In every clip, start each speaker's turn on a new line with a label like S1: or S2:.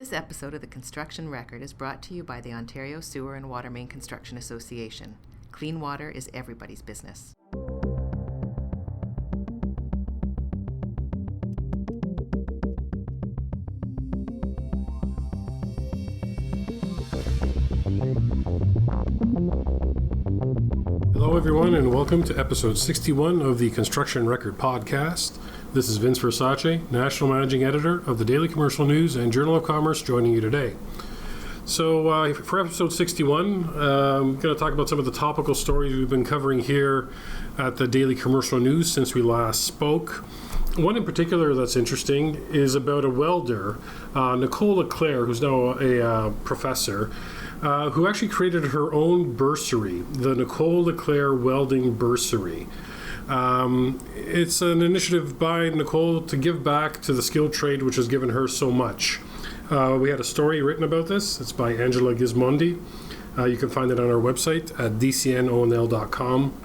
S1: This episode of The Construction Record is brought to you by the Ontario Sewer and Water Main Construction Association. Clean water is everybody's business.
S2: Hello everyone and welcome to episode 61 of the Construction Record podcast. This is Vince Versace, National Managing Editor of the Daily Commercial News and Journal of Commerce, joining you today. So for episode 61, I'm going to talk about some of the topical stories we've been covering here at the Daily Commercial News since we last spoke. One in particular that's interesting is about a welder, Nicole LeClair, who's now a professor, who actually created her own bursary, the Nicole LeClair Welding Bursary. It's an initiative by Nicole to give back to the skilled trade which has given her so much. We had a story written about this. It's by Angela Gismondi. You can find it on our website at dcnonl.com.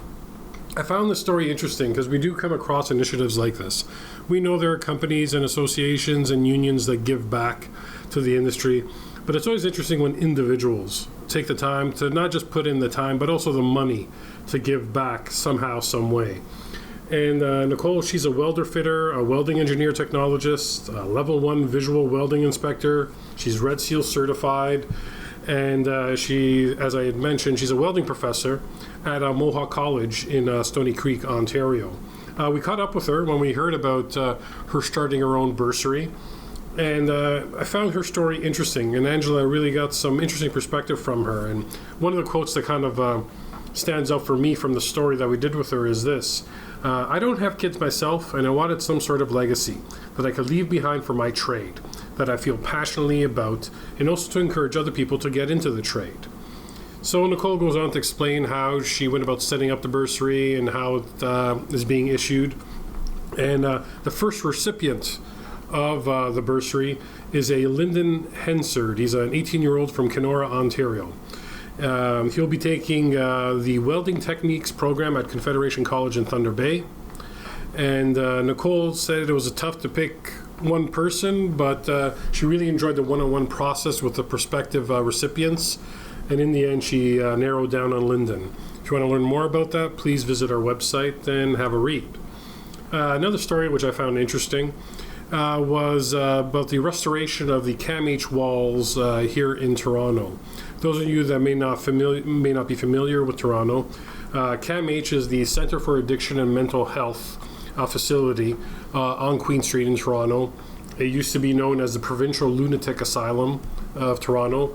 S2: I found this story interesting because we do come across initiatives like this. We know there are companies and associations and unions that give back to the industry, but it's always interesting when individuals take the time to not just put in the time, but also the money to give back somehow, some way. And Nicole, she's a welder fitter, a welding engineer technologist, a level 1 visual welding inspector. She's Red Seal certified. And she, as I had mentioned, she's a welding professor at Mohawk College in Stony Creek, Ontario. We caught up with her when we heard about her starting her own bursary. And I found her story interesting. And Angela really got some interesting perspective from her. And one of the quotes that kind of stands out for me from the story that we did with her is this. I don't have kids myself, and I wanted some sort of legacy that I could leave behind for my trade, that I feel passionately about, and also to encourage other people to get into the trade. So Nicole goes on to explain how she went about setting up the bursary and how it is being issued. And the first recipient of the bursary is a Lyndon Hensard. He's an 18-year-old from Kenora, Ontario. He'll be taking the welding techniques program at Confederation College in Thunder Bay. And Nicole said it was tough to pick one person, but she really enjoyed the one-on-one process with the prospective recipients. And in the end, she narrowed down on Lyndon. If you want to learn more about that, please visit our website and have a read. Another story which I found interesting was about the restoration of the CAMH walls here in Toronto. Those of you that may not be familiar with Toronto, CAMH is the Centre for Addiction and Mental Health facility on Queen Street in Toronto. It used to be known as the Provincial Lunatic Asylum of Toronto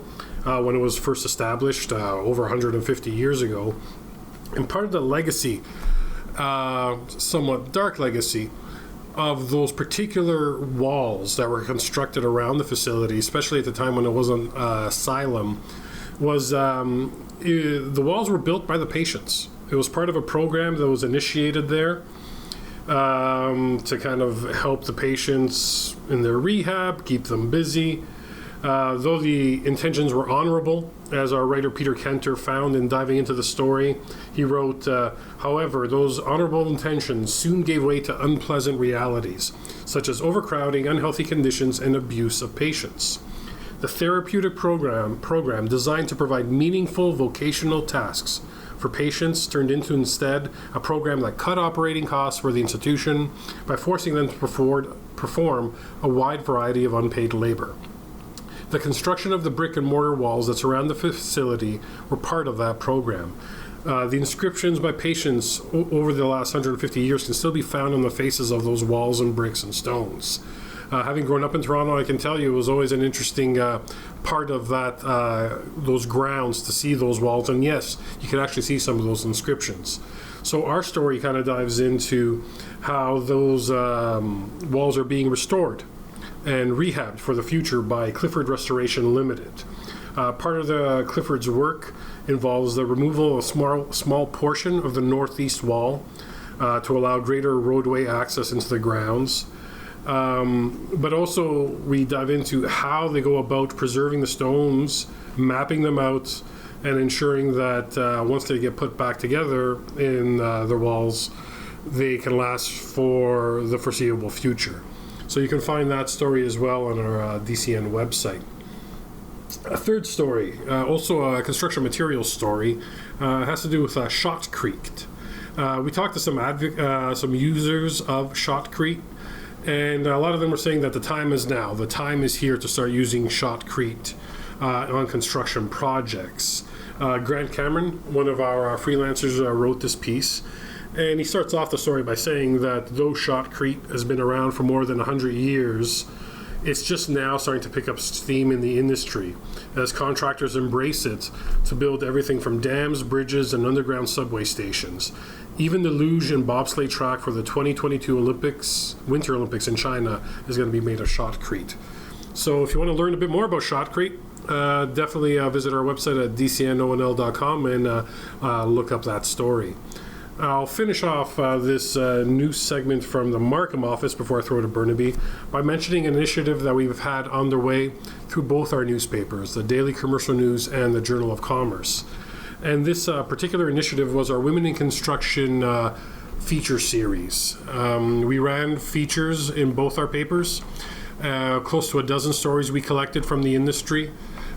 S2: when it was first established over 150 years ago. And part of the legacy, somewhat dark legacy, of those particular walls that were constructed around the facility, especially at the time when it wasn't asylum, was the walls were built by the patients. It was part of a program that was initiated there to kind of help the patients in their rehab, keep them busy. Though the intentions were honorable, as our writer Peter Kenter found in diving into the story, he wrote, however, those honorable intentions soon gave way to unpleasant realities, such as overcrowding, unhealthy conditions, and abuse of patients. The therapeutic program designed to provide meaningful vocational tasks for patients turned into instead a program that cut operating costs for the institution by forcing them to perform a wide variety of unpaid labor. The construction of the brick and mortar walls that surround the facility were part of that program. The inscriptions by patients over the last 150 years can still be found on the faces of those walls and bricks and stones. Having grown up in Toronto, I can tell you it was always an interesting part of that those grounds to see those walls. And yes, you can actually see some of those inscriptions. So our story kind of dives into how those walls are being restored and rehabbed for the future by Clifford Restoration Limited. Part of the Clifford's work involves the removal of a small portion of the northeast wall to allow greater roadway access into the grounds. But also we dive into how they go about preserving the stones, mapping them out, and ensuring that once they get put back together in their walls, they can last for the foreseeable future. So you can find that story as well on our DCN website. A third story, also a construction materials story, has to do with Shotcrete. We talked to some users of Shotcrete, and a lot of them were saying that the time is now. The time is here to start using Shotcrete on construction projects. Grant Cameron, one of our freelancers, wrote this piece, and he starts off the story by saying that though Shotcrete has been around for more than 100 years, it's just now starting to pick up steam in the industry as contractors embrace it to build everything from dams, bridges, and underground subway stations. Even the luge and bobsleigh track for the 2022 Winter Olympics in China is going to be made of Shotcrete. So if you want to learn a bit more about Shotcrete, definitely visit our website at dcnonl.com and look up that story. I'll finish off this news segment from the Markham office before I throw it to Burnaby by mentioning an initiative that we've had underway through both our newspapers, the Daily Commercial News and the Journal of Commerce. And this particular initiative was our Women in Construction feature series. We ran features in both our papers, close to a dozen stories we collected from the industry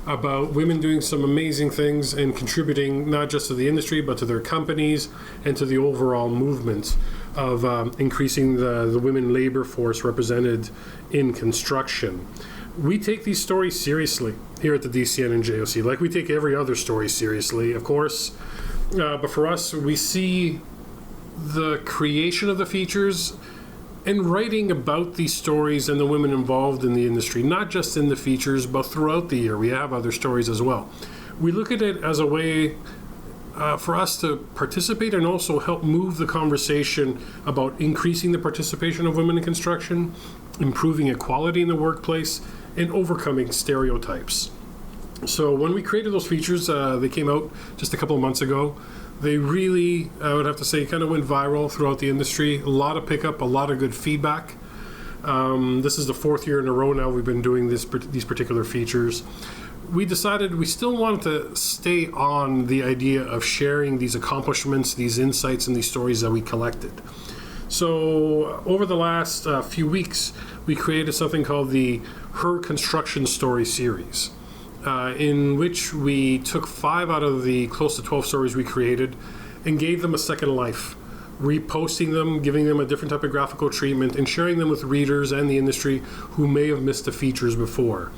S2: about women doing some amazing things and contributing not just to the industry but to their companies and to the overall movement of increasing the women labor force represented in construction. We take these stories seriously here at the DCN and JOC, like we take every other story seriously, of course. But for us, we see the creation of the features and writing about these stories and the women involved in the industry, not just in the features, but throughout the year. We have other stories as well. We look at it as a way for us to participate and also help move the conversation about increasing the participation of women in construction, improving equality in the workplace, and overcoming stereotypes. So when we created those features, they came out just a couple of months ago. They really, I would have to say, kind of went viral throughout the industry. A lot of pickup, a lot of good feedback. This is the fourth year in a row now we've been doing these particular features. We decided we still wanted to stay on the idea of sharing these accomplishments, these insights, and these stories that we collected. So over the last few weeks, we created something called the Her Construction Story series, in which we took 5 out of the close to 12 stories we created and gave them a second life, reposting them, giving them a different type of graphical treatment, and sharing them with readers and the industry who may have missed the features before.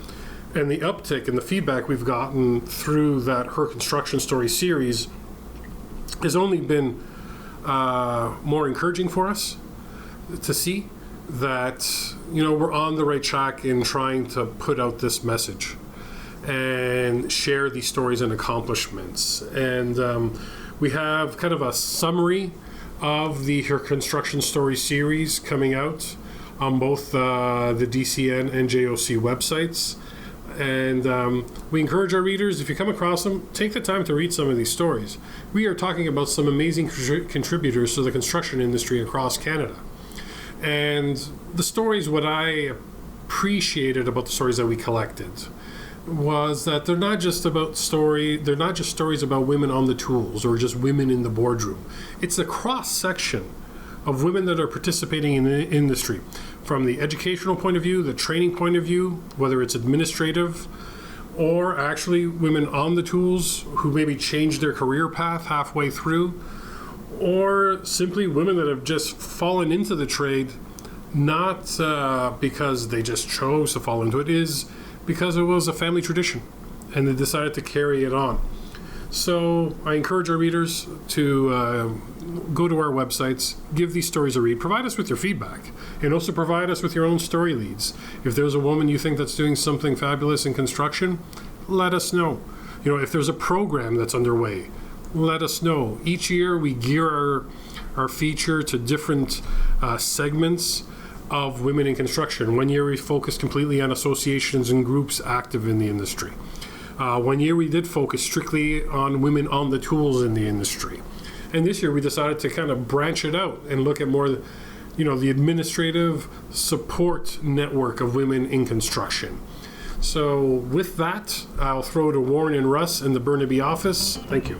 S2: And the uptick in the feedback we've gotten through that Her Construction Story series has only been more encouraging for us to see that, we're on the right track in trying to put out this message and share these stories and accomplishments. And we have kind of a summary of the Her Construction Story series coming out on both the DCN and JOC websites. And we encourage our readers, if you come across them, take the time to read some of these stories. We are talking about some amazing contributors to the construction industry across Canada. And the stories, what I appreciated about the stories that we collected was that they're not just stories about women on the tools or just women in the boardroom. It's a cross-section of women that are participating in the industry, from the educational point of view, the training point of view, whether it's administrative, or actually women on the tools who maybe changed their career path halfway through, or simply women that have just fallen into the trade, not because they just chose to fall into it, is because it was a family tradition and they decided to carry it on. So I encourage our readers to go to our websites, give these stories a read, provide us with your feedback, and also provide us with your own story leads. If there's a woman you think that's doing something fabulous in construction, let us know. If there's a program that's underway, let us know. Each year we gear our feature to different segments of women in construction. One year we focused completely on associations and groups active in the industry. One year we did focus strictly on women on the tools in the industry. And this year we decided to kind of branch it out and look at more, the administrative support network of women in construction. So with that, I'll throw to Warren and Russ in the Burnaby office. Thank you.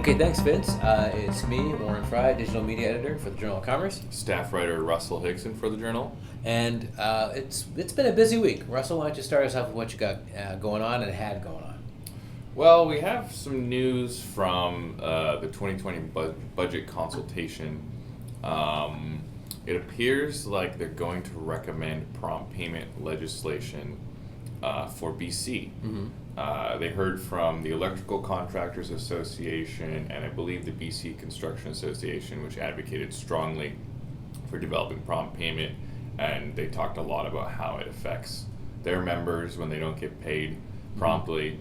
S3: Okay, thanks, Vince. It's me, Warren Frey, digital media editor for the Journal of Commerce.
S4: Staff writer Russell Hixson for the Journal.
S3: And it's been a busy week. Russell, why don't you start us off with what you got going on and had going on?
S4: Well, we have some news from the 2020 budget consultation. It appears like they're going to recommend prompt payment legislation for BC.
S3: Mm-hmm.
S4: They heard from the Electrical Contractors Association and I believe the BC Construction Association, which advocated strongly for developing prompt payment, and they talked a lot about how it affects their members when they don't get paid promptly.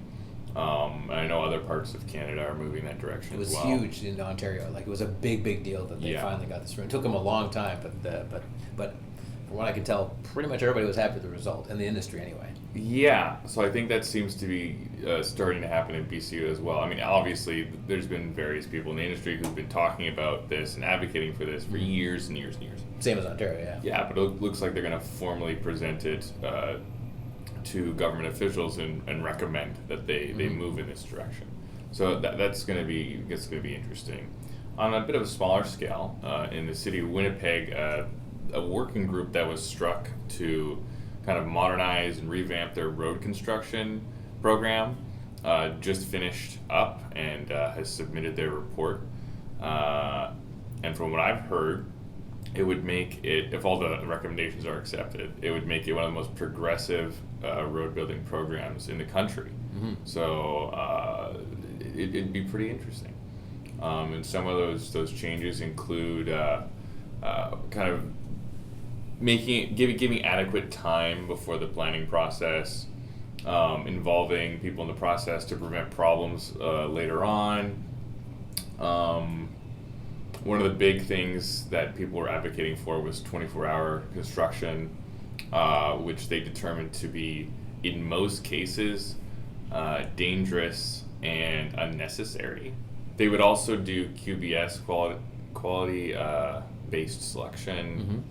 S4: And I know other parts of Canada are moving that direction as well.
S3: It was huge in Ontario. Like, it was a big deal that they finally got this through. It took them a long time, but from what I can tell, pretty much everybody was happy with the result, in the industry anyway.
S4: Yeah, so I think that seems to be starting to happen in BC as well. I mean, obviously, there's been various people in the industry who've been talking about this and advocating for this for years and years and years.
S3: Same as Ontario, yeah.
S4: Yeah, but it looks like they're going to formally present it to government officials and recommend that they move in this direction. So that's going to be interesting. On a bit of a smaller scale, in the city of Winnipeg, a working group that was struck to kind of modernize and revamp their road construction program just finished up and has submitted their report. And from what I've heard, it would make it, if all the recommendations are accepted, it would make it one of the most progressive road building programs in the country.
S3: Mm-hmm.
S4: So it'd be pretty interesting. And some of those changes include kind of giving adequate time before the planning process, involving people in the process to prevent problems later on. One of the big things that people were advocating for was 24-hour construction, which they determined to be, in most cases, dangerous and unnecessary. They would also do QBS, quality based selection,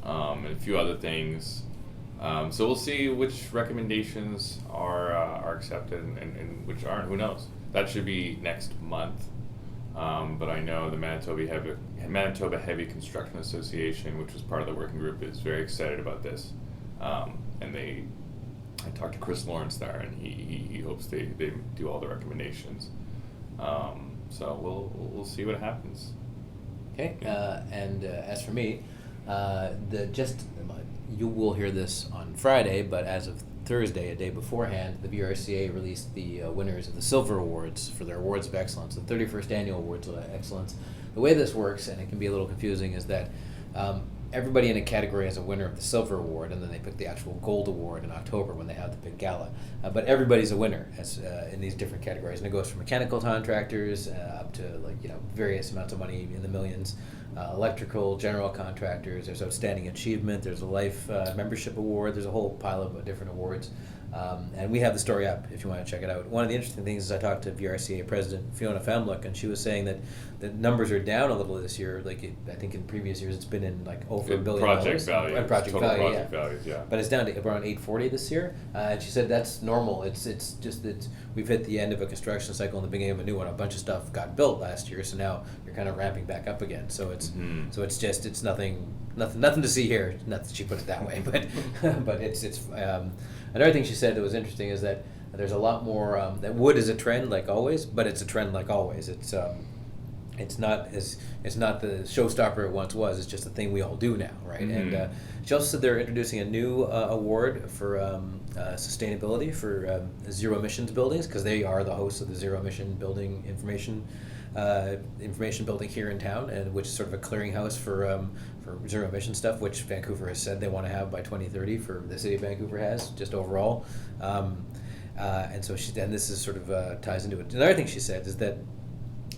S4: and a few other things. So we'll see which recommendations are accepted and which aren't. Who knows? That should be next month. But I know the Manitoba Heavy Construction Association, which was part of the working group, is very excited about this. And I talked to Chris Lawrence there, and he hopes they do all the recommendations. So we'll see what happens.
S3: Okay, and as for me, you will hear this on Friday, but as of Thursday, a day beforehand, the VRCA released the winners of the Silver Awards for their Awards of Excellence, the 31st Annual Awards of Excellence. The way this works, and it can be a little confusing, is that everybody in a category has a winner of the Silver Award, and then they pick the actual Gold Award in October when they have the big gala. But everybody's a winner in these different categories, and it goes from mechanical contractors up to various amounts of money in the millions. Electrical, general contractors, there's outstanding achievement, there's a life membership award, there's a whole pile of different awards. And we have the story up if you want to check it out. One of the interesting things is I talked to VRCA President Fiona Famluck, and she was saying that the numbers are down a little this year. I think in previous years it's been in over $1 billion.
S4: Project value.
S3: Project value,
S4: values, yeah.
S3: But it's down to around $840 this year. And she said that's normal. It's just that we've hit the end of a construction cycle and the beginning of a new one. A bunch of stuff got built last year, so now you're kind of ramping back up again. So it's it's nothing to see here. Not that she put it that way, but it's. Another thing she said that was interesting is that there's a lot more that wood is a trend like always, but it's a trend like always. It's not the showstopper it once was. It's just a thing we all do now, right? Mm-hmm. And she also said they're introducing a new award for sustainability for zero emissions buildings, because they are the hosts of the zero emission building information building here in town, and which is sort of a clearinghouse for zero emission stuff, which Vancouver has said they want to have by 2030. For the city of Vancouver has just overall, and so this is sort of ties into it. Another thing she said is that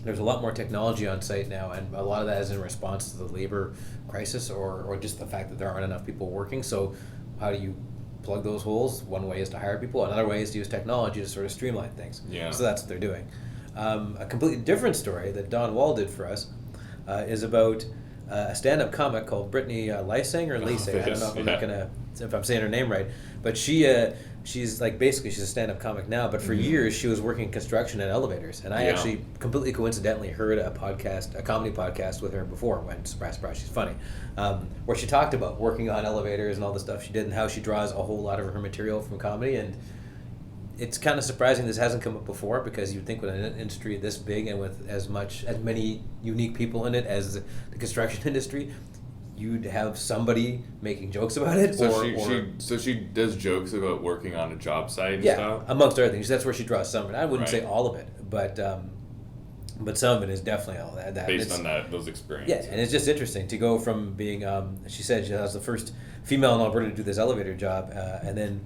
S3: there's a lot more technology on site now, and a lot of that is in response to the labor crisis or just the fact that there aren't enough people working. So how do you plug those holes? One way is to hire people. Another way is to use technology to sort of streamline things.
S4: Yeah.
S3: So that's what they're doing. A completely different story that Don Wall did for us is about a stand-up comic called Brittany Lyseng or Lyseng. I don't know if I'm saying her name right, but she's like basically she's a stand-up comic now. But for years she was working in construction and elevators, and I actually completely coincidentally heard a comedy podcast with her before. When surprise, she's funny, where she talked about working on elevators and all the stuff she did and how she draws a whole lot of her material from comedy. And it's kind of surprising this hasn't come up before, because you'd think with an industry this big and with as many unique people in it as the construction industry, you'd have somebody making jokes about it.
S4: So she does jokes about working on a job site and
S3: stuff?
S4: stuff?
S3: Yeah, amongst other things. That's where she draws some of it. I wouldn't say all of it, but some of it is definitely all that.
S4: Based on those experiences.
S3: Yeah, and it's just interesting to go from being, she said she was the first female in Alberta to do this elevator job, and then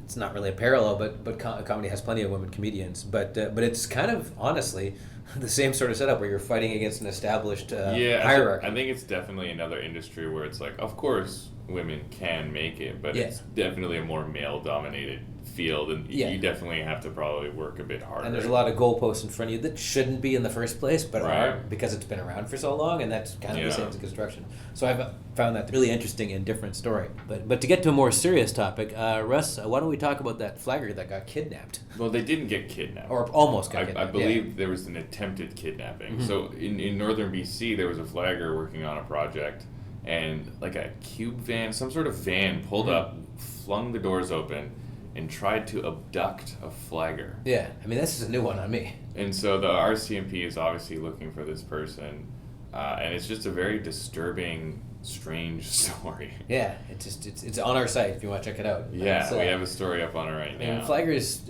S3: it's not really a parallel, but comedy has plenty of women comedians. But it's kind of, honestly, the same sort of setup where you're fighting against an established hierarchy.
S4: I think it's definitely another industry where it's like, of course, women can make it, but it's definitely a more male-dominated field, and you definitely have to probably work a bit harder.
S3: And there's a lot of goalposts in front of you that shouldn't be in the first place, but are because it's been around for so long, and that's kind of the same as construction. So I've found that really interesting and different story. But to get to a more serious topic, Russ, why don't we talk about that flagger that got kidnapped?
S4: Well, they didn't get kidnapped.
S3: Or almost got kidnapped.
S4: I believe there was an attempted kidnapping. Mm-hmm. So in northern BC, there was a flagger working on a project, and like a cube van, some sort of van pulled up, flung the doors open, and tried to abduct a flagger.
S3: Yeah, I mean, this is a new one on me.
S4: And so the RCMP is obviously looking for this person, and it's just a very disturbing, strange story.
S3: Yeah, it's on our site if you want to check it out.
S4: Yeah, we have a story up on it right now.
S3: And flaggers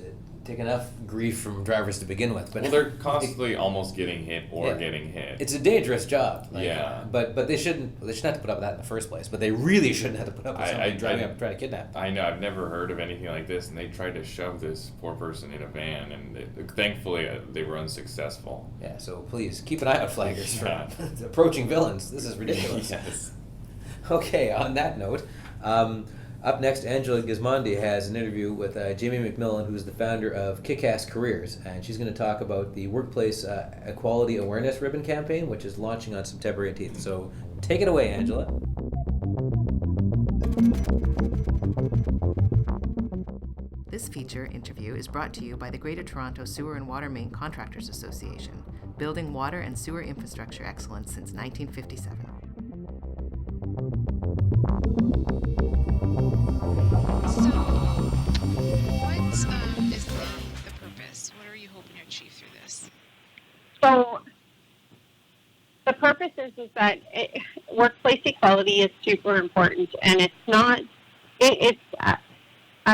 S3: take enough grief from drivers to begin with, but
S4: they're constantly almost getting hit or getting hit.
S3: It's a dangerous job. But they shouldn't have to put up with that in the first place. But they really shouldn't have to put up with somebody driving up trying to kidnap them.
S4: I know, I've never heard of anything like this, and they tried to shove this poor person in a van, and thankfully they were unsuccessful.
S3: Yeah, so please keep an eye out, flaggers, for approaching villains. This is ridiculous.
S4: Yes.
S3: Okay, on that note, up next, Angela Gismondi has an interview with Jamie McMillan, who's the founder of Kick-Ass Careers, and she's going to talk about the Workplace Equality Awareness Ribbon Campaign, which is launching on September 18th. So take it away, Angela.
S1: This feature interview is brought to you by the Greater Toronto Sewer and Water Main Contractors Association, building water and sewer infrastructure excellence since 1957.
S5: So, what is the purpose? What are you hoping to achieve through this?
S6: So, the purpose is that workplace equality is super important, and it's not. It's at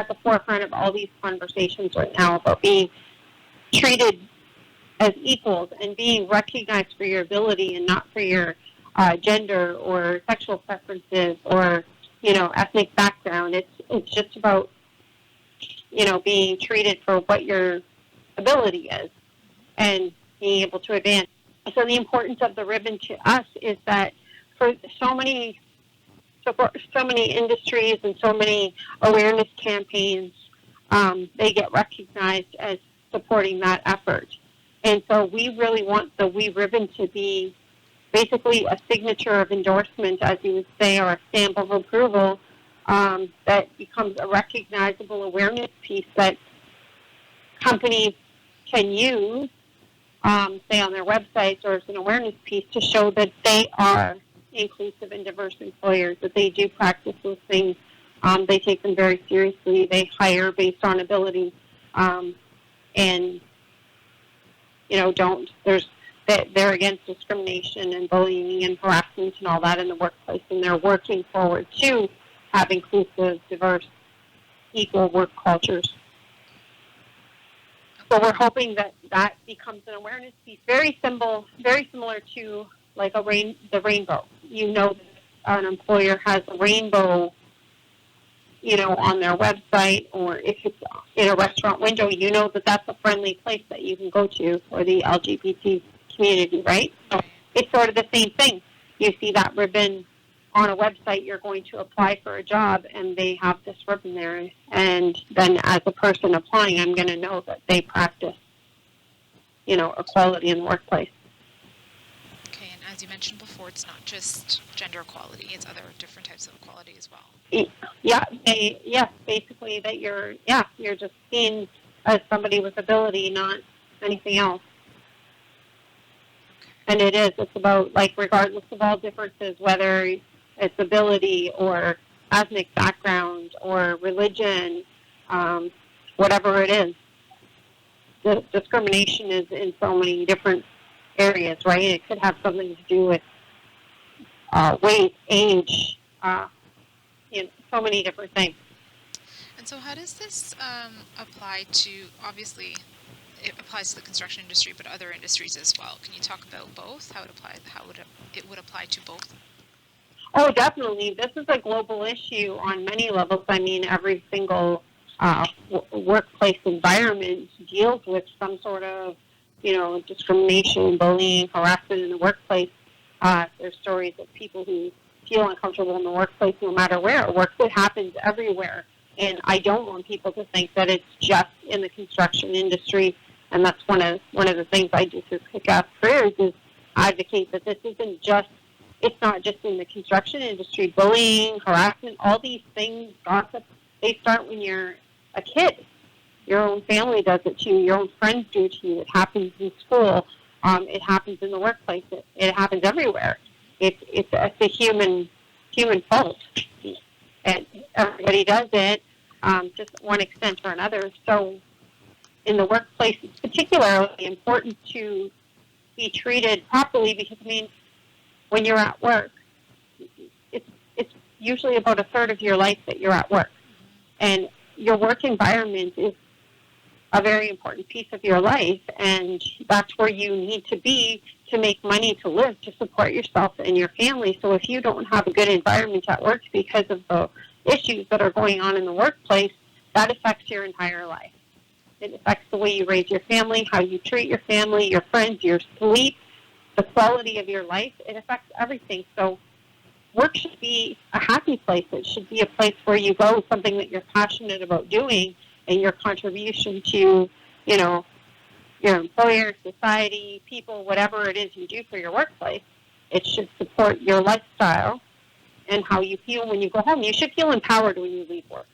S6: the forefront of all these conversations right now about being treated as equals and being recognized for your ability and not for your gender or sexual preferences or ethnic background. It's just about, being treated for what your ability is and being able to advance. So the importance of the ribbon to us is that for so many industries and so many awareness campaigns, they get recognized as supporting that effort. And so we really want the We Ribbon to be basically a signature of endorsement, as you would say, or a stamp of approval that becomes a recognizable awareness piece that companies can use, say on their websites, or as an awareness piece to show that they are inclusive and diverse employers, that they do practice those things. They take them very seriously. They hire based on ability, and they're against discrimination and bullying and harassment and all that in the workplace, and they're working forward to have inclusive, diverse, equal work cultures. So we're hoping that becomes an awareness piece, very similar to like the rainbow. That an employer has a rainbow, on their website, or if it's in a restaurant window, that that's a friendly place that you can go to for the LGBT community, right? So it's sort of the same thing. You see that ribbon on a website, you're going to apply for a job, and they have this ribbon there. And then as a person applying, I'm going to know that they practice, equality in the workplace.
S5: Okay, and as you mentioned before, it's not just gender equality; it's other different types of equality as well.
S6: Yes, basically that you're just seen as somebody with ability, not anything else. And it's about, like, regardless of all differences, whether it's ability or ethnic background or religion, whatever it is. The discrimination is in so many different areas, right? It could have something to do with weight, age, so many different things.
S5: And so how does this apply to, obviously, it applies to the construction industry, but other industries as well. Can you talk about both? How it would apply to both?
S6: Oh, definitely. This is a global issue on many levels. I mean, every single workplace environment deals with some sort of, discrimination, bullying, harassment in the workplace. There's stories of people who feel uncomfortable in the workplace no matter where it works. It happens everywhere. And I don't want people to think that it's just in the construction industry. And that's one of the things I do through Kick-Ass Careers is advocate that this isn't just, it's not just in the construction industry. Bullying, harassment, all these things, gossip, they start when you're a kid. Your own family does it to you. Your own friends do it to you. It happens in school. It happens in the workplace. It happens everywhere. It's a human fault. And everybody does it, just one extent or another. So in the workplace, it's particularly important to be treated properly because, when you're at work, it's usually about a third of your life that you're at work. And your work environment is a very important piece of your life, and that's where you need to be to make money to live, to support yourself and your family. So if you don't have a good environment at work because of the issues that are going on in the workplace, that affects your entire life. It affects the way you raise your family, how you treat your family, your friends, your sleep, the quality of your life. It affects everything. So work should be a happy place. It should be a place where you go, something that you're passionate about doing, and your contribution to, your employer, society, people, whatever it is you do for your workplace. It should support your lifestyle and how you feel when you go home. You should feel empowered when you leave work.